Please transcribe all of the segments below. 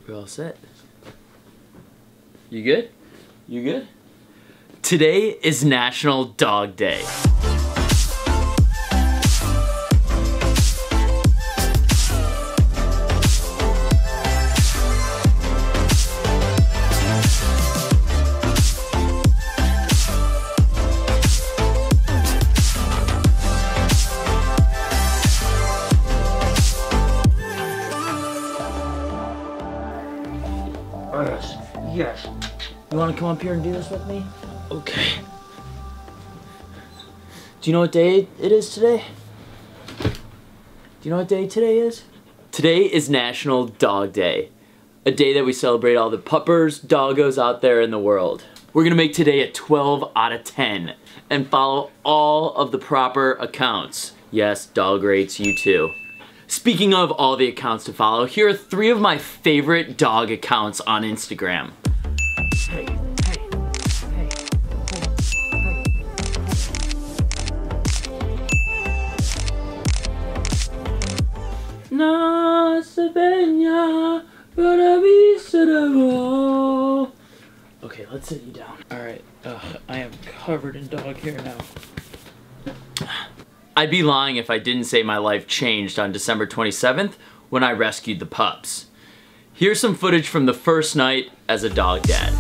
We're all set. You good? You good? Today is National Dog Day. Yes. You want to come up here and do this with me? Okay. Do you know what day it is today? Do you know what day today is? Today is National Dog Day. A day that we celebrate all the puppers, doggos out there in the world. We're gonna make today a 12 out of 10 and follow all of the proper accounts. Yes, dog rates, you too. Speaking of all the accounts to follow, here are 3 of my favorite dog accounts on Instagram. Hey, hey, hey, hey, Na sabenya, okay, let's sit you down. Alright, I am covered in dog hair now. I'd be lying if I didn't say my life changed on December 27th when I rescued the pups. Here's some footage from the first night as a dog dad.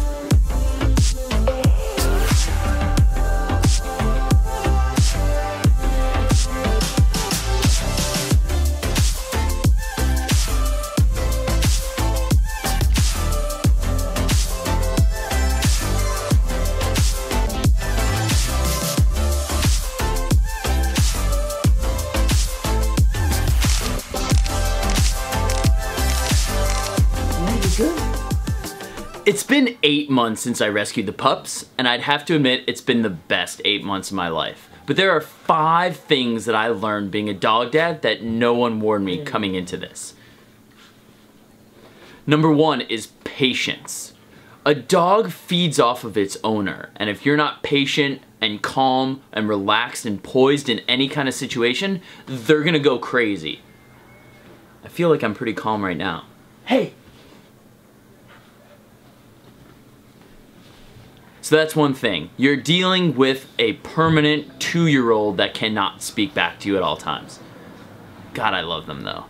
It's been 8 months since I rescued the pups, and I'd have to admit it's been the best 8 months of my life. But there are 5 things that I learned being a dog dad that no one warned me coming into this. Number 1 is patience. A dog feeds off of its owner, and if you're not patient and calm and relaxed and poised in any kind of situation, they're gonna go crazy. I feel like I'm pretty calm right now. Hey! So that's one thing. You're dealing with a permanent 2-year-old that cannot speak back to you at all times. God, I love them though.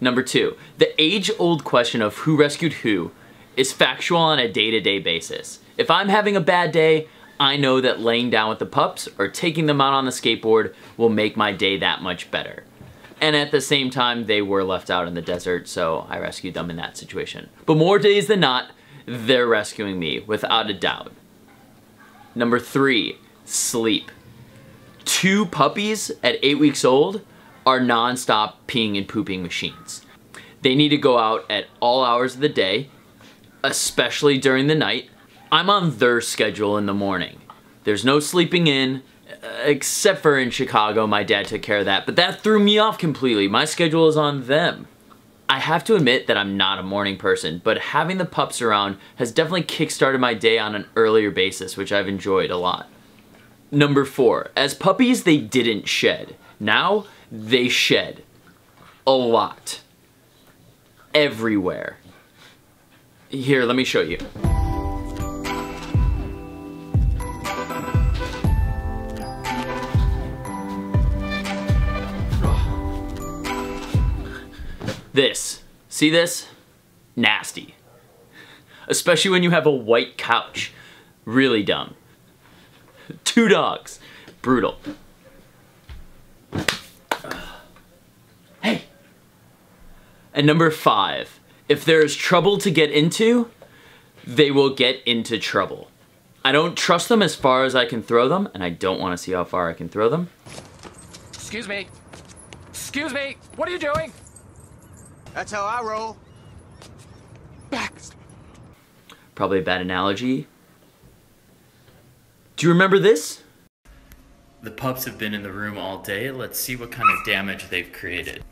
Number 2, the age-old question of who rescued who is factual on a day-to-day basis. If I'm having a bad day, I know that laying down with the pups or taking them out on the skateboard will make my day that much better. And at the same time, they were left out in the desert, so I rescued them in that situation. But more days than not, they're rescuing me, without a doubt. Number 3, sleep. 2 puppies at 8 weeks old are non-stop peeing and pooping machines. They need to go out at all hours of the day, especially during the night. I'm on their schedule in the morning. There's no sleeping in, except for in Chicago, my dad took care of that, but that threw me off completely. My schedule is on them. I have to admit that I'm not a morning person, but having the pups around has definitely kickstarted my day on an earlier basis, which I've enjoyed a lot. Number 4, as puppies, they didn't shed. Now, they shed. A lot. Everywhere. Here, let me show you. This. See this? Nasty. Especially when you have a white couch. Really dumb. 2 dogs. Brutal. Hey! And number 5. If there's trouble to get into, they will get into trouble. I don't trust them as far as I can throw them, and I don't want to see how far I can throw them. Excuse me. Excuse me. What are you doing? That's how I roll. Back. Probably a bad analogy. Do you remember this? The pups have been in the room all day. Let's see what kind of damage they've created.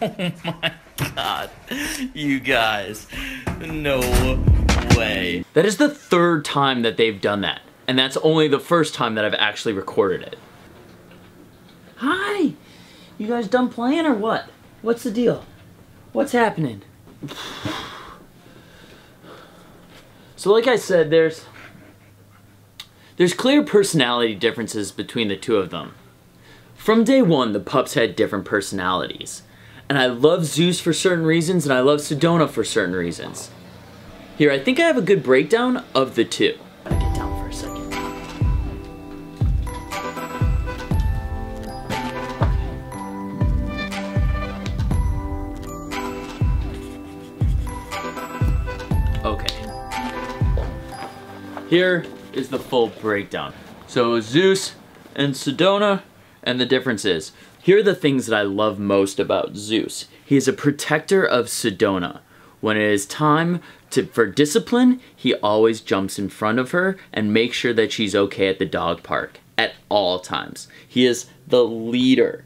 Oh my god. You guys. No way. That is the 3rd time that they've done that. And that's only the 1st time that I've actually recorded it. Hi! You guys done playing or what? What's the deal? What's happening? So like I said, there's clear personality differences between the two of them. From day one, the pups had different personalities. And I love Zeus for certain reasons, and I love Sedona for certain reasons. Here, I think I have a good breakdown of the two. I'm gonna get down for a second. Okay. Here is the full breakdown. So Zeus and Sedona and the differences. Here are the things that I love most about Zeus. He is a protector of Sedona. When it is time for discipline, he always jumps in front of her and makes sure that she's okay at the dog park at all times. He is the leader.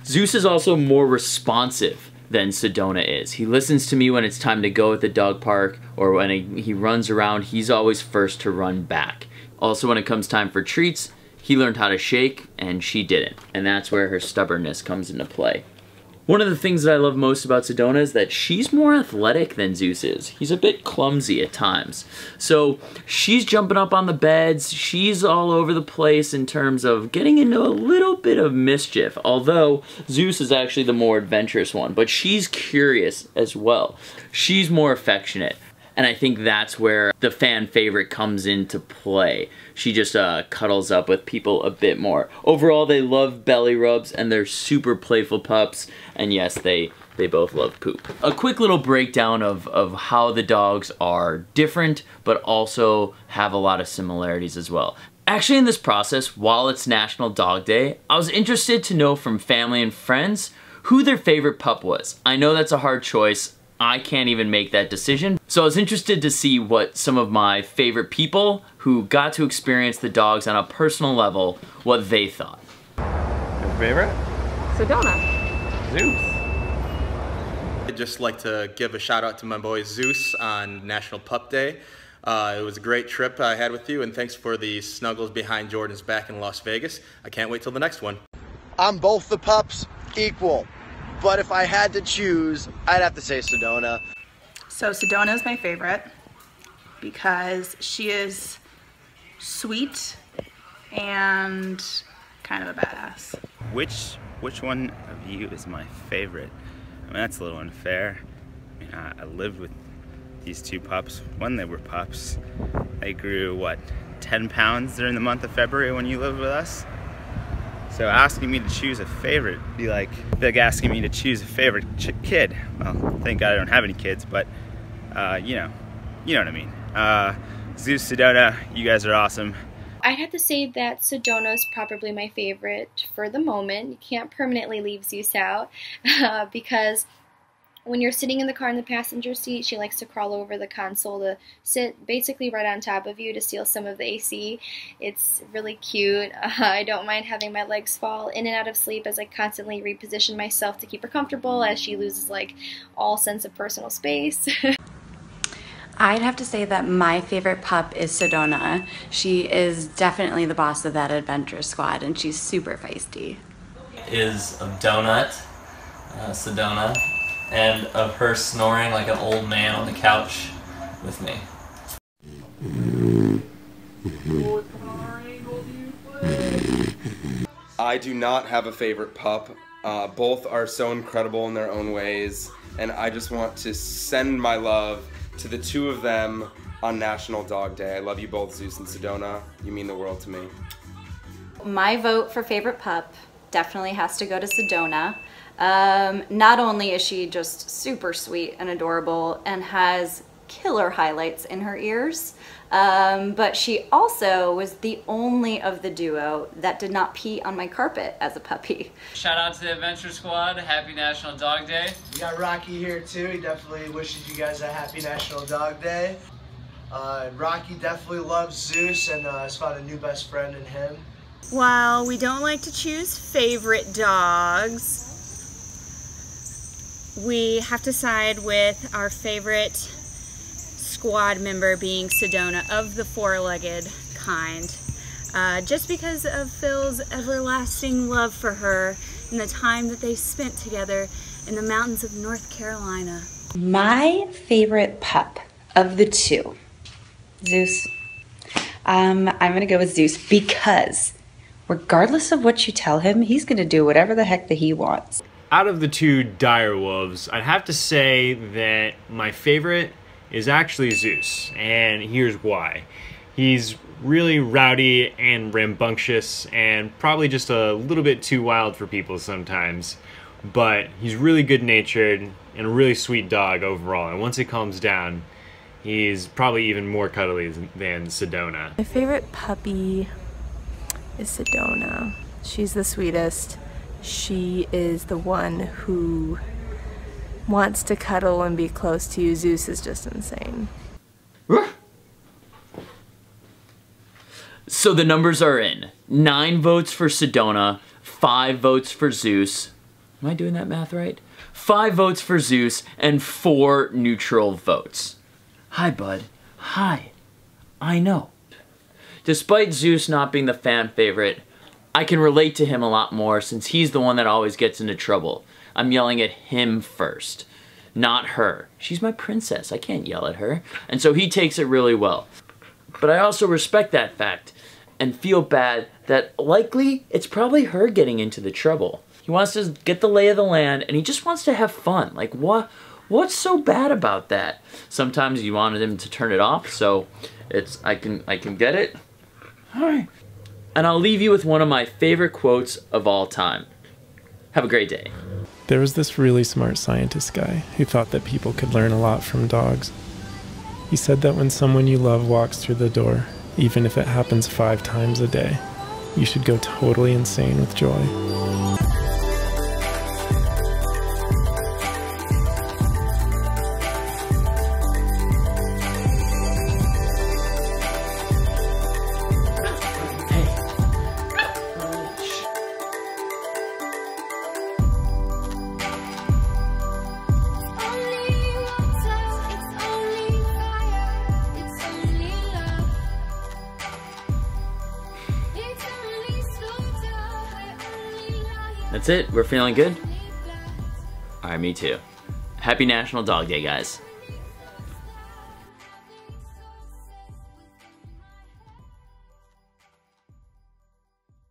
Zeus is also more responsive than Sedona is. He listens to me when it's time to go at the dog park, or when he runs around, he's always first to run back. Also, when it comes time for treats, he learned how to shake, and she didn't. And that's where her stubbornness comes into play. One of the things that I love most about Sedona is that she's more athletic than Zeus is. He's a bit clumsy at times. So she's jumping up on the beds, she's all over the place in terms of getting into a little bit of mischief, although Zeus is actually the more adventurous one, but she's curious as well. She's more affectionate. And I think that's where the fan favorite comes into play. She just cuddles up with people a bit more. Overall, they love belly rubs and they're super playful pups. And yes, they both love poop. A quick little breakdown of how the dogs are different, but also have a lot of similarities as well. Actually, in this process, while it's National Dog Day, I was interested to know from family and friends who their favorite pup was. I know that's a hard choice. I can't even make that decision. So I was interested to see what some of my favorite people who got to experience the dogs on a personal level, what they thought. Your favorite? Sedona. Zeus. I'd just like to give a shout out to my boy Zeus on National Pup Day. It was a great trip I had with you, and thanks for the snuggles behind Jordan's back in Las Vegas. I can't wait till the next one. I'm both the pups equal. But if I had to choose, I'd have to say Sedona. So Sedona is my favorite because she is sweet and kind of a badass. Which one of you is my favorite? I mean, that's a little unfair. I mean, I lived with these two pups when they were pups. They grew, what, 10 pounds during the month of February when you lived with us? So asking me to choose a favorite would be like asking me to choose a favorite kid. Well, thank God I don't have any kids, but you know what I mean. Zeus, Sedona, you guys are awesome. I'd have to say that Sedona is probably my favorite for the moment. You can't permanently leave Zeus out because when you're sitting in the car in the passenger seat, she likes to crawl over the console to sit basically right on top of you to steal some of the AC. It's really cute. I don't mind having my legs fall in and out of sleep as I constantly reposition myself to keep her comfortable as she loses like all sense of personal space. I'd have to say that my favorite pup is Sedona. She is definitely the boss of that adventure squad and she's super feisty. Is of Donut, Sedona, and of her snoring like an old man on the couch with me. I do not have a favorite pup. Both are so incredible in their own ways, and I just want to send my love to the two of them on National Dog Day. I love you both, Zeus and Sedona. You mean the world to me. My vote for favorite pup definitely has to go to Sedona. Not only is she just super sweet and adorable and has killer highlights in her ears, but she also was the only of the duo that did not pee on my carpet as a puppy. Shout out to the Adventure Squad. Happy National Dog Day. We got Rocky here too. He definitely wishes you guys a happy National Dog Day. Rocky definitely loves Zeus and has found a new best friend in him. While we don't like to choose favorite dogs, we have to side with our favorite squad member being Sedona of the four-legged kind. Just because of Phil's everlasting love for her and the time that they spent together in the mountains of North Carolina. My favorite pup of the two, Zeus. I'm gonna go with Zeus because regardless of what you tell him, he's gonna do whatever the heck that he wants. Out of the two dire wolves, I'd have to say that my favorite is actually Zeus, and here's why. He's really rowdy and rambunctious and probably just a little bit too wild for people sometimes, but he's really good-natured and a really sweet dog overall, and once he calms down, he's probably even more cuddly than Sedona. My favorite puppy is Sedona. She's the sweetest. She is the one who wants to cuddle and be close to you. Zeus is just insane. So the numbers are in. 9 votes for Sedona, 5 votes for Zeus. Am I doing that math right? 5 votes for Zeus, and 4 neutral votes. Hi, bud. Hi. I know. Despite Zeus not being the fan favorite, I can relate to him a lot more since he's the one that always gets into trouble. I'm yelling at him first, not her. She's my princess. I can't yell at her. And so he takes it really well. But I also respect that fact and feel bad that likely it's probably her getting into the trouble. He wants to get the lay of the land and he just wants to have fun. Like what's so bad about that? Sometimes you wanted him to turn it off, so I can get it. All right. And I'll leave you with one of my favorite quotes of all time. Have a great day. There was this really smart scientist guy who thought that people could learn a lot from dogs. He said that when someone you love walks through the door, even if it happens 5 times a day, you should go totally insane with joy. That's it? We're feeling good? Alright, me too. Happy National Dog Day, guys.